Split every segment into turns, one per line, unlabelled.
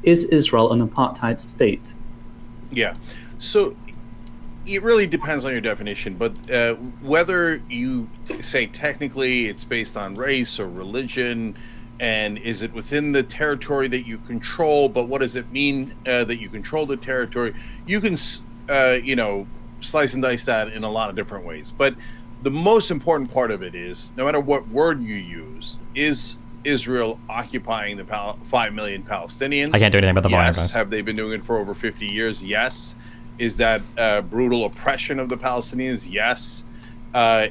Is Israel an apartheid state?
Yeah. So it really depends on your definition, but whether you say technically it's based on race or religion, and is it within the territory that you control, but what does it mean that you control the territory? You can, slice and dice that in a lot of different ways. But the most important part of it is, no matter what word you use, is Israel occupying the 5 million Palestinians?
I can't do anything about the volume,
Yes.
guys.
Have they been doing it for over 50 years? Yes. Is that brutal oppression of the Palestinians? Yes.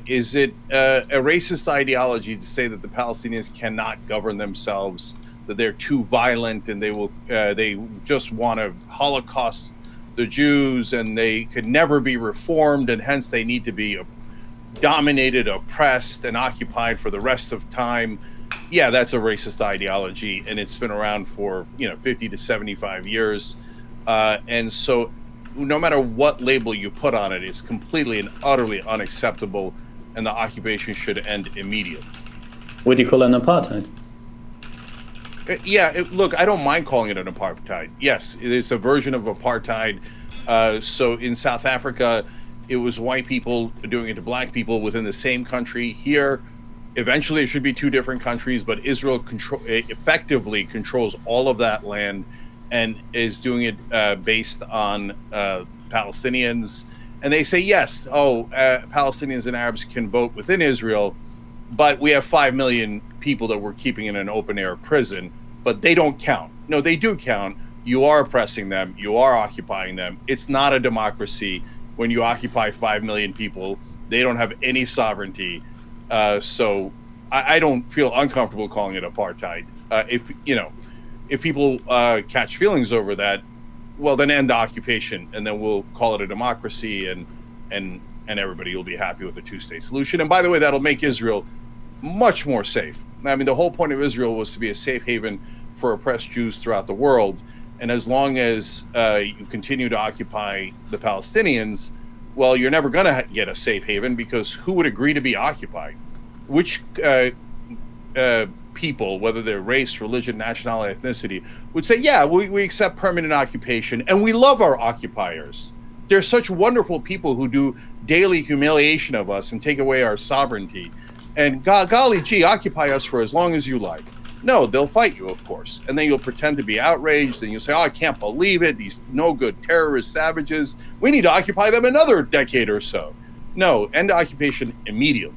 Is it a racist ideology to say that the Palestinians cannot govern themselves, that they're too violent and they just want to Holocaust the Jews and they could never be reformed and hence they need to be dominated, oppressed, and occupied for the rest of time? Yeah, that's a racist ideology, and it's been around for 50 to 75 years, and so no matter what label you put on it, it's completely and utterly unacceptable, and the occupation should end immediately.
Would you call it an apartheid?
Look, I don't mind calling it an apartheid. Yes, it is a version of apartheid. So in South Africa, it was white people doing it to black people within the same country. Here, eventually, it should be two different countries, but Israel effectively controls all of that land and is doing it based on Palestinians. And they say, yes, Palestinians and Arabs can vote within Israel, but we have 5 million people that we're keeping in an open-air prison, but they don't count. No, they do count. You are oppressing them. You are occupying them. It's not a democracy when you occupy 5 million people. They don't have any sovereignty. So I don't feel uncomfortable calling it apartheid. If people catch feelings over that, well, then end the occupation, and then we'll call it a democracy, and everybody will be happy with the two-state solution. And by the way, that'll make Israel much more safe. I mean, the whole point of Israel was to be a safe haven for oppressed Jews throughout the world. And as long as you continue to occupy the Palestinians, well, you're never going to get a safe haven, because who would agree to be occupied? Which people, whether they're race, religion, nationality, ethnicity, would say, yeah, we accept permanent occupation and we love our occupiers. They're such wonderful people who do daily humiliation of us and take away our sovereignty. And golly gee, occupy us for as long as you like. No, they'll fight you, of course. And then you'll pretend to be outraged and you'll say, oh, I can't believe it. These no good terrorist savages. We need to occupy them another decade or so. No, end occupation immediately.